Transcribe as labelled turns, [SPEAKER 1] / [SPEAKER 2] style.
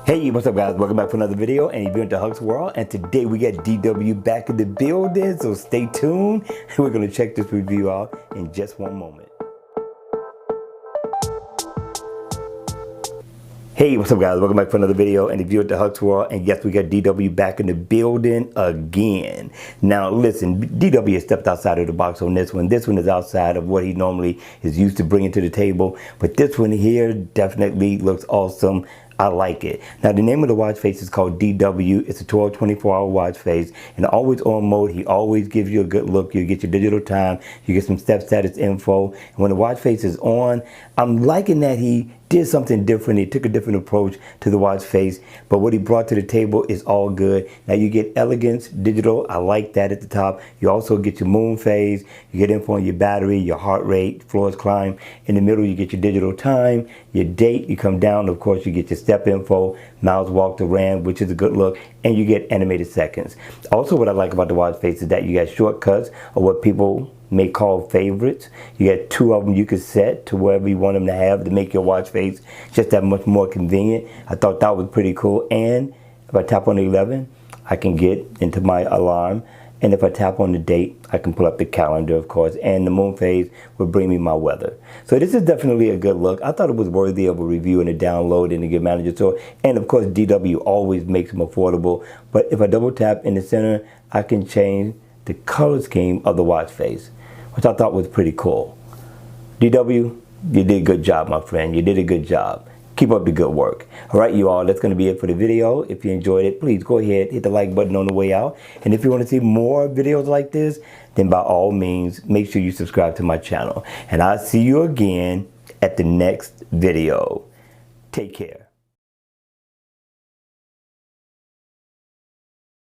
[SPEAKER 1] Hey, what's up guys? Welcome back for another video and you're into Huck's World, and today we got DW back in the building, so stay tuned. We're going to check this review out in just one moment. Hey, what's up guys? Welcome back for another video and you're into Huck's World, and yes, we got DW back in the building again. Now listen, DW has stepped outside of the box on this one. This one is outside of what he normally is used to bringing to the table, but this one here definitely looks awesome. I like it. Now the name of the watch face is called DW. It's a 12 24-hour watch face, and always on mode. He always gives you a good look. You get your digital time, you get some step status info, and when the watch face is on, I'm liking that he did something different. He took a different approach to the watch face, but what he brought to the table is all good. Now you get elegance digital. I like that at the top. You also get your moon phase. You get info on your battery, your heart rate, floors climb. In the middle, you get your digital time, your date. You come down, of course, you get your step info, miles walked or ran, which is a good look, and you get animated seconds. Also, what I like about the watch face is that you got shortcuts, or what people may call favorites. You got two of them you can set to wherever you want them to have to make your watch face just that much more convenient. I thought that was pretty cool. And if I tap on the 11, I can get into my alarm. And if I tap on the date, I can pull up the calendar, of course, and the moon phase will bring me my weather. So this is definitely a good look. I thought it was worthy of a review and a download and a good manager tour. And of course, DW always makes them affordable. But if I double tap in the center, I can change the color scheme of the watch face, which I thought was pretty cool. DW, you did a good job, my friend. You did a good job. Keep up the good work. All right, you all, that's going to be it for the video. If you enjoyed it, please go ahead, hit the like button on the way out. And if you want to see more videos like this, then by all means, make sure you subscribe to my channel. And I'll see you again at the next video. Take care.